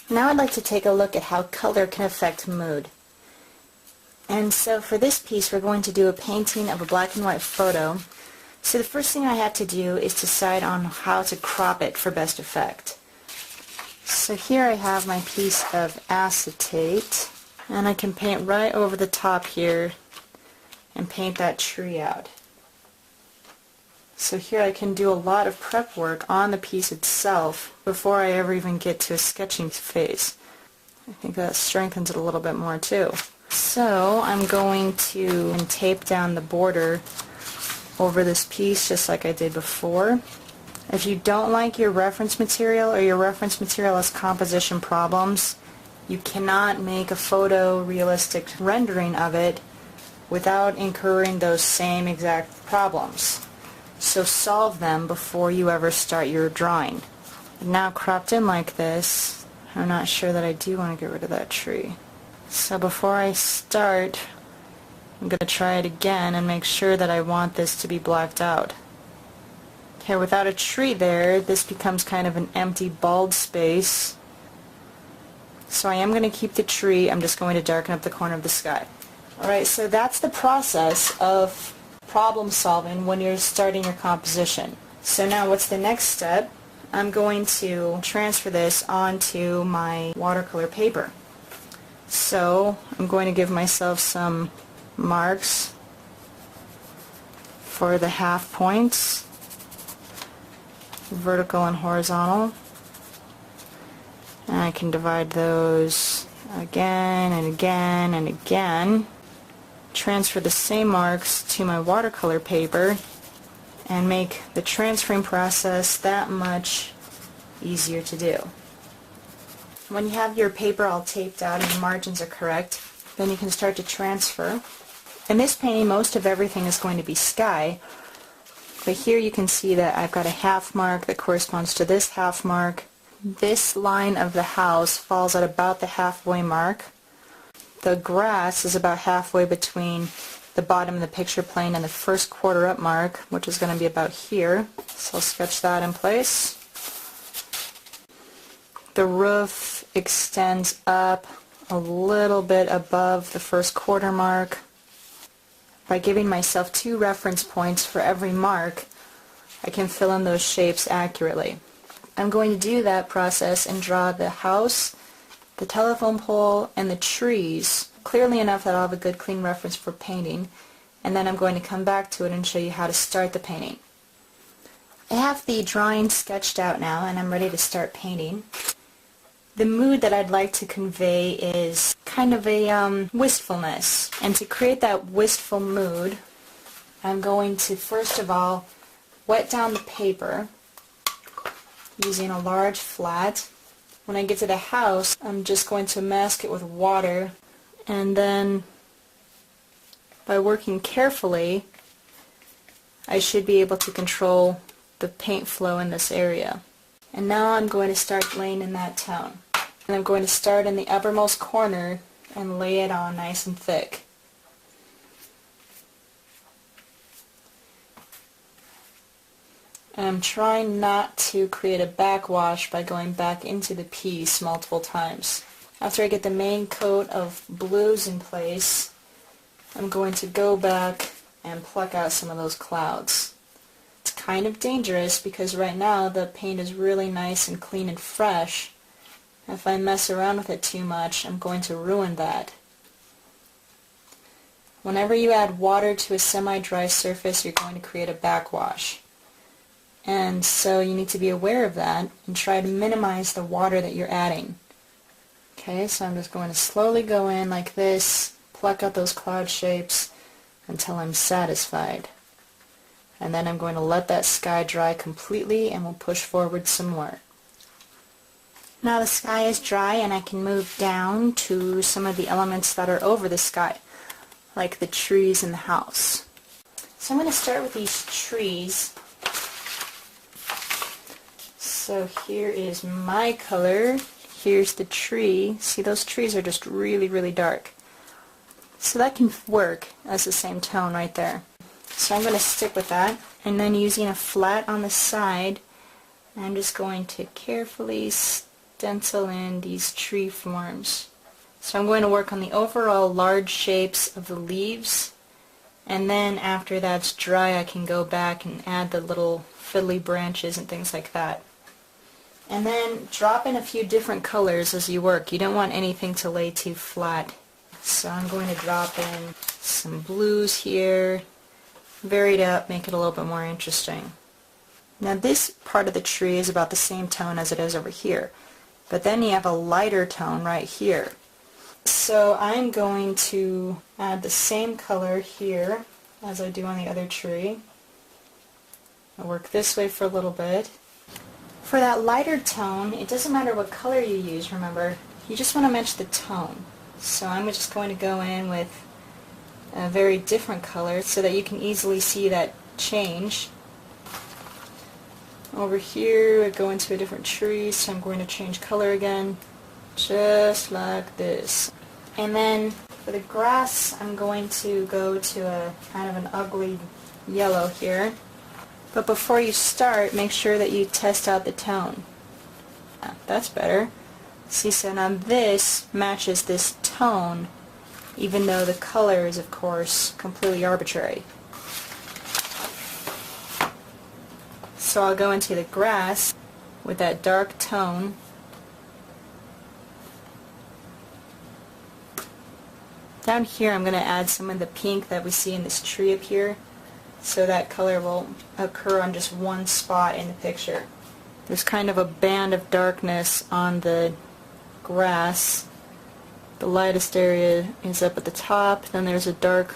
Now I'd like to take a look at how color can affect mood. And so for this piece we're going to do a painting of a black and white photo. So the first thing I have to do is decide on how to crop it for best effect. So here I have my piece of acetate, and I can paint right over the top here and paint that tree out. So here I can do a lot of prep work on the piece itself before I ever even get to a sketching phase. I think that strengthens it a little bit more too. So I'm going to tape down the border over this piece just like I did before. If you don't like your reference material or your reference material has composition problems, you cannot make a photorealistic rendering of it without incurring those same exact problems. So solve them before you ever start your drawing. Now cropped in like this, I'm not sure that I do want to get rid of that tree. So before I start, I'm going to try it again and make sure that I want this to be blacked out. Okay, without a tree there, this becomes kind of an empty, bald space. So I am going to keep the tree, I'm just going to darken up the corner of the sky. Alright, so that's the process of problem solving when you're starting your composition. So now what's the next step? I'm going to transfer this onto my watercolor paper. So I'm going to give myself some marks for the half points, vertical and horizontal, and I can divide those again and again and again. Transfer the same marks to my watercolor paper and make the transferring process that much easier to do. When you have your paper all taped out and the margins are correct, then you can start to transfer. In this painting, most of everything is going to be sky, but here you can see that I've got a half mark that corresponds to this half mark. This line of the house falls at about the halfway mark. The grass is about halfway between the bottom of the picture plane and the first quarter up mark, which is going to be about here. So I'll sketch that in place. The roof extends up a little bit above the first quarter mark. By giving myself 2 reference points for every mark, I can fill in those shapes accurately. I'm going to do that process and draw the house, the telephone pole, and the trees clearly enough that I'll have a good clean reference for painting, and then I'm going to come back to it and show you how to start the painting. I have the drawing sketched out now and I'm ready to start painting. The mood that I'd like to convey is kind of a wistfulness, and to create that wistful mood I'm going to first of all wet down the paper using a large flat. When I get to the house, I'm just going to mask it with water, and then by working carefully I should be able to control the paint flow in this area. And now I'm going to start laying in that tone. And I'm going to start in the uppermost corner and lay it on nice and thick. And I'm trying not to create a backwash by going back into the piece multiple times. After I get the main coat of blues in place, I'm going to go back and pluck out some of those clouds. It's kind of dangerous because right now the paint is really nice and clean and fresh. If I mess around with it too much, I'm going to ruin that. Whenever you add water to a semi-dry surface, you're going to create a backwash. And so you need to be aware of that and try to minimize the water that you're adding. Okay, so I'm just going to slowly go in like this, pluck out those cloud shapes until I'm satisfied. And then I'm going to let that sky dry completely and we'll push forward some more. Now the sky is dry and I can move down to some of the elements that are over the sky, like the trees in the house. So I'm going to start with these trees. So here is my color, here's the tree. See, those trees are just really, really dark. So that can work as the same tone right there. So I'm going to stick with that, and then using a flat on the side, I'm just going to carefully stencil in these tree forms. So I'm going to work on the overall large shapes of the leaves, and then after that's dry I can go back and add the little fiddly branches and things like that. And then drop in a few different colors as you work. You don't want anything to lay too flat. So I'm going to drop in some blues here, vary it up, make it a little bit more interesting. Now this part of the tree is about the same tone as it is over here, but then you have a lighter tone right here. So I'm going to add the same color here as I do on the other tree. I'll work this way for a little bit. For that lighter tone, it doesn't matter what color you use, remember, you just want to match the tone. So I'm just going to go in with a very different color so that you can easily see that change. Over here I go into a different tree, so I'm going to change color again, just like this. And then for the grass I'm going to go to a kind of an ugly yellow here. But before you start, make sure that you test out the tone. That's better. See, so now this matches this tone, even though the color is, of course, completely arbitrary. So I'll go into the grass with that dark tone. Down here I'm going to add some of the pink that we see in this tree up here, so that color will occur on just one spot in the picture. There's kind of a band of darkness on the grass. The lightest area is up at the top, then there's a dark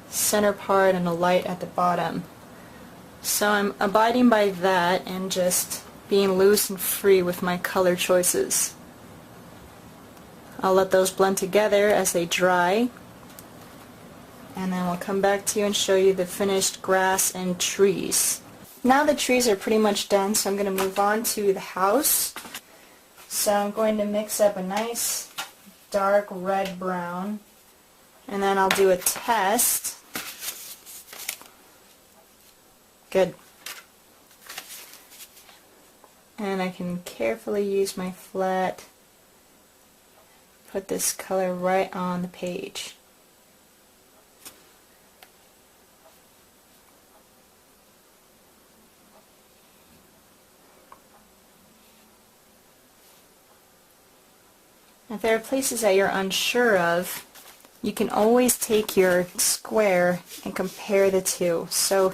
center part and a light at the bottom. So I'm abiding by that and just being loose and free with my color choices. I'll let those blend together as they dry, and then we'll come back to you and show you the finished grass and trees. Now the trees are pretty much done, so I'm going to move on to the house. So I'm going to mix up a nice dark red-brown, and then I'll do a test. Good. And I can carefully use my flat, put this color right on the page. If there are places that you're unsure of, you can always take your square and compare the two. So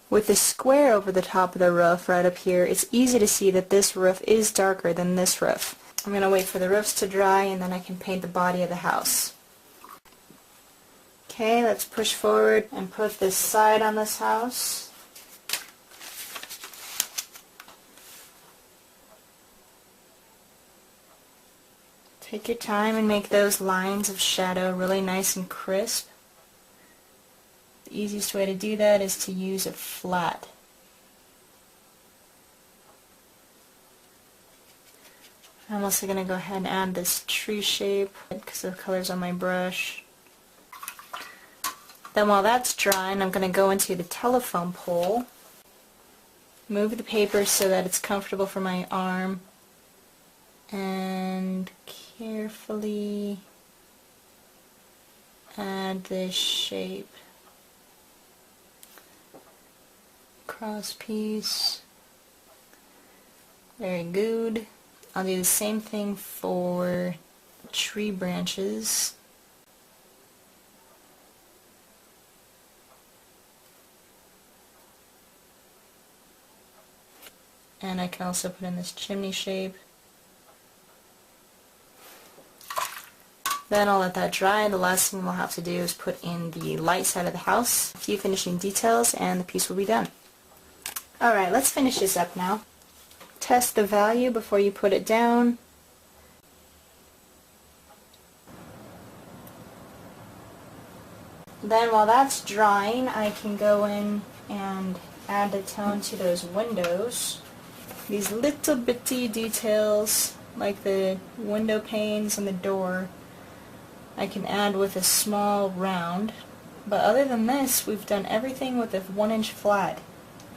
with the square over the top of the roof right up here, it's easy to see that this roof is darker than this roof. I'm going to wait for the roofs to dry and then I can paint the body of the house. Okay, let's push forward and put this side on this house. Take your time and make those lines of shadow really nice and crisp. The easiest way to do that is to use a flat. I'm also going to go ahead and add this tree shape because the color's on my brush. Then while that's drying, I'm going to go into the telephone pole, move the paper so that it's comfortable for my arm, and carefully add this shape. Cross piece. Very good. I'll do the same thing for tree branches. And I can also put in this chimney shape. Then I'll let that dry. The last thing we'll have to do is put in the light side of the house, a few finishing details, and the piece will be done. Alright, let's finish this up now. Test the value before you put it down. Then while that's drying, I can go in and add the tone to those windows. These little bitty details, like the window panes and the door, I can add with a small round. But other than this, we've done everything with a 1-inch flat.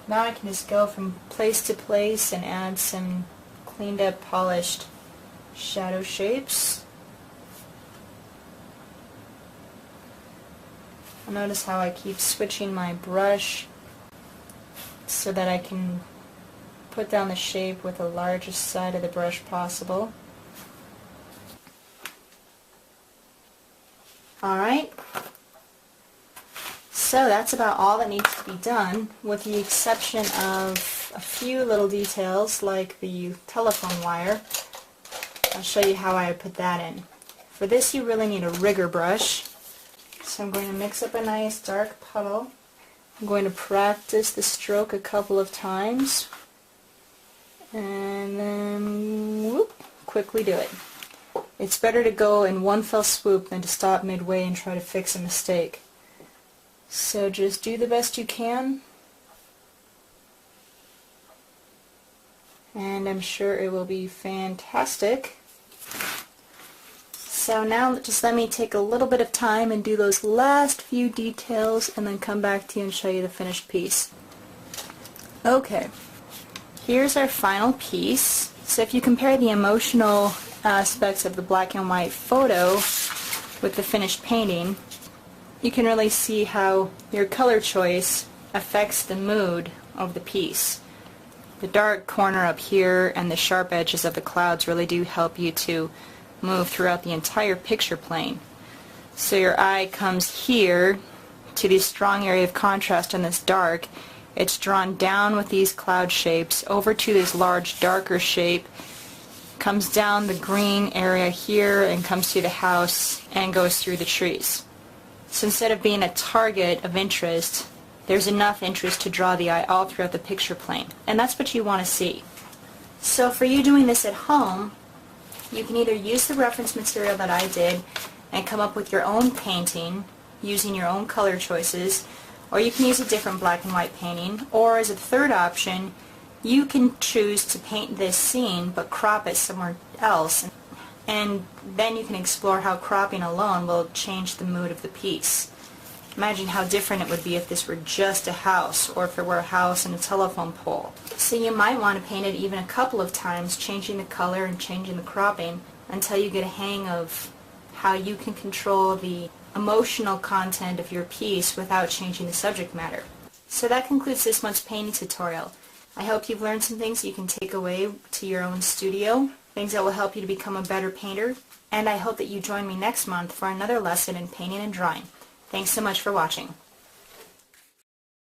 Now I can just go from place to place and add some cleaned up, polished shadow shapes. Notice how I keep switching my brush so that I can put down the shape with the largest side of the brush possible. Alright, so that's about all that needs to be done, with the exception of a few little details like the telephone wire. I'll show you how I put that in. For this you really need a rigger brush, so I'm going to mix up a nice dark puddle. I'm going to practice the stroke a couple of times and then whoop, quickly do it. It's better to go in one fell swoop than to stop midway and try to fix a mistake. So just do the best you can, and I'm sure it will be fantastic. So now just let me take a little bit of time and do those last few details and then come back to you and show you the finished piece. Okay, here's our final piece. So if you compare the emotional aspects of the black and white photo with the finished painting, you can really see how your color choice affects the mood of the piece. The dark corner up here and the sharp edges of the clouds really do help you to move throughout the entire picture plane. So your eye comes here to this strong area of contrast and this dark. It's drawn down with these cloud shapes over to this large darker shape, comes down the green area here and comes to the house and goes through the trees. So instead of being a target of interest, there's enough interest to draw the eye all throughout the picture plane. And that's what you want to see. So for you doing this at home, you can either use the reference material that I did and come up with your own painting using your own color choices, or you can use a different black and white painting, or as a third option, you can choose to paint this scene but crop it somewhere else, and then you can explore how cropping alone will change the mood of the piece. Imagine how different it would be if this were just a house, or if it were a house and a telephone pole. So you might want to paint it even a couple of times, changing the color and changing the cropping until you get a hang of how you can control the emotional content of your piece without changing the subject matter. So that concludes this month's painting tutorial. I hope you've learned some things you can take away to your own studio, things that will help you to become a better painter, and I hope that you join me next month for another lesson in painting and drawing. Thanks so much for watching.